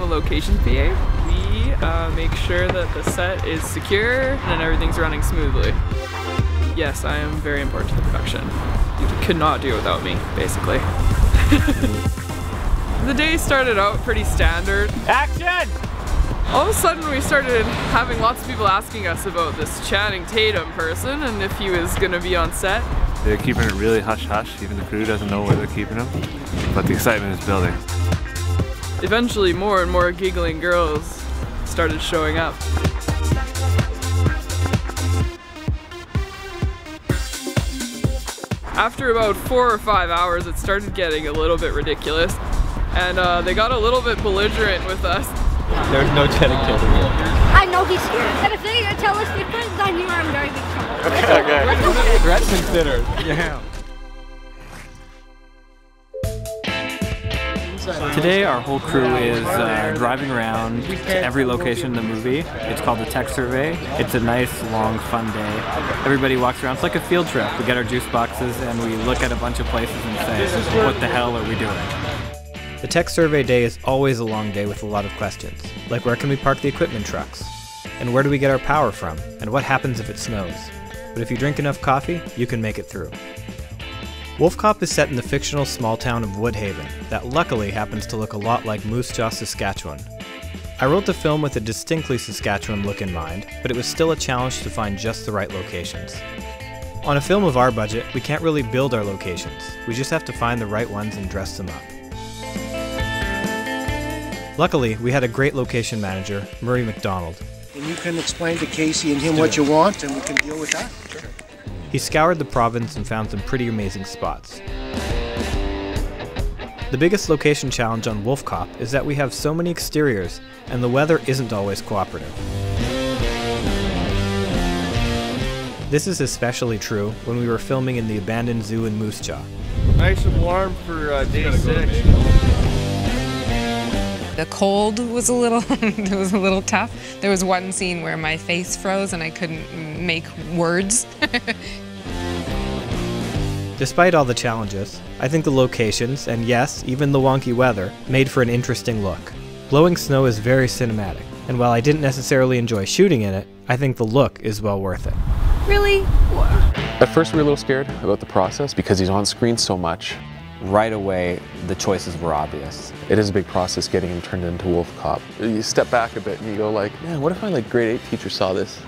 location PA. We make sure that the set is secure and everything's running smoothly. Yes, I am very important to the production. You could not do it without me, basically. The day started out pretty standard. Action! All of a sudden we started having lots of people asking us about this Channing Tatum person and if he was going to be on set. They're keeping it really hush-hush, even the crew doesn't know where they're keeping him, but the excitement is building. Eventually more and more giggling girls started showing up. After about 4 or 5 hours it started getting a little bit ridiculous and they got a little bit belligerent with us. There's no Channing Tatum here. I know he's here. And if they tell us different, then you are in very big trouble. Okay. Threat considered. Yeah. Today our whole crew is driving around to every location in the movie. It's called the Tech Survey. It's a nice, long, fun day. Everybody walks around. It's like a field trip. We get our juice boxes and we look at a bunch of places and say, what the hell are we doing? The Tech Survey Day is always a long day with a lot of questions, like where can we park the equipment trucks? And where do we get our power from? And what happens if it snows? But if you drink enough coffee, you can make it through. Wolfcop is set in the fictional small town of Woodhaven that luckily happens to look a lot like Moose Jaw, Saskatchewan. I wrote the film with a distinctly Saskatchewan look in mind, but it was still a challenge to find just the right locations. On a film of our budget, we can't really build our locations. We just have to find the right ones and dress them up. Luckily, we had a great location manager, Murray McDonald. And you can explain to Casey and him what you want and we can deal with that? Sure. He scoured the province and found some pretty amazing spots. The biggest location challenge on Wolfcop is that we have so many exteriors and the weather isn't always cooperative. This is especially true when we were filming in the abandoned zoo in Moose Jaw. Nice and warm for day 6. The cold was a little, it was a little tough. There was one scene where my face froze and I couldn't make words. Despite all the challenges, I think the locations, and yes, even the wonky weather, made for an interesting look. Blowing snow is very cinematic, and while I didn't necessarily enjoy shooting in it, I think the look is well worth it. Really? At first we were a little scared about the process because he's on screen so much. Right away, the choices were obvious. It is a big process getting him turned into Wolfcop. You step back a bit and you go like, man, what if my grade 8 teacher saw this?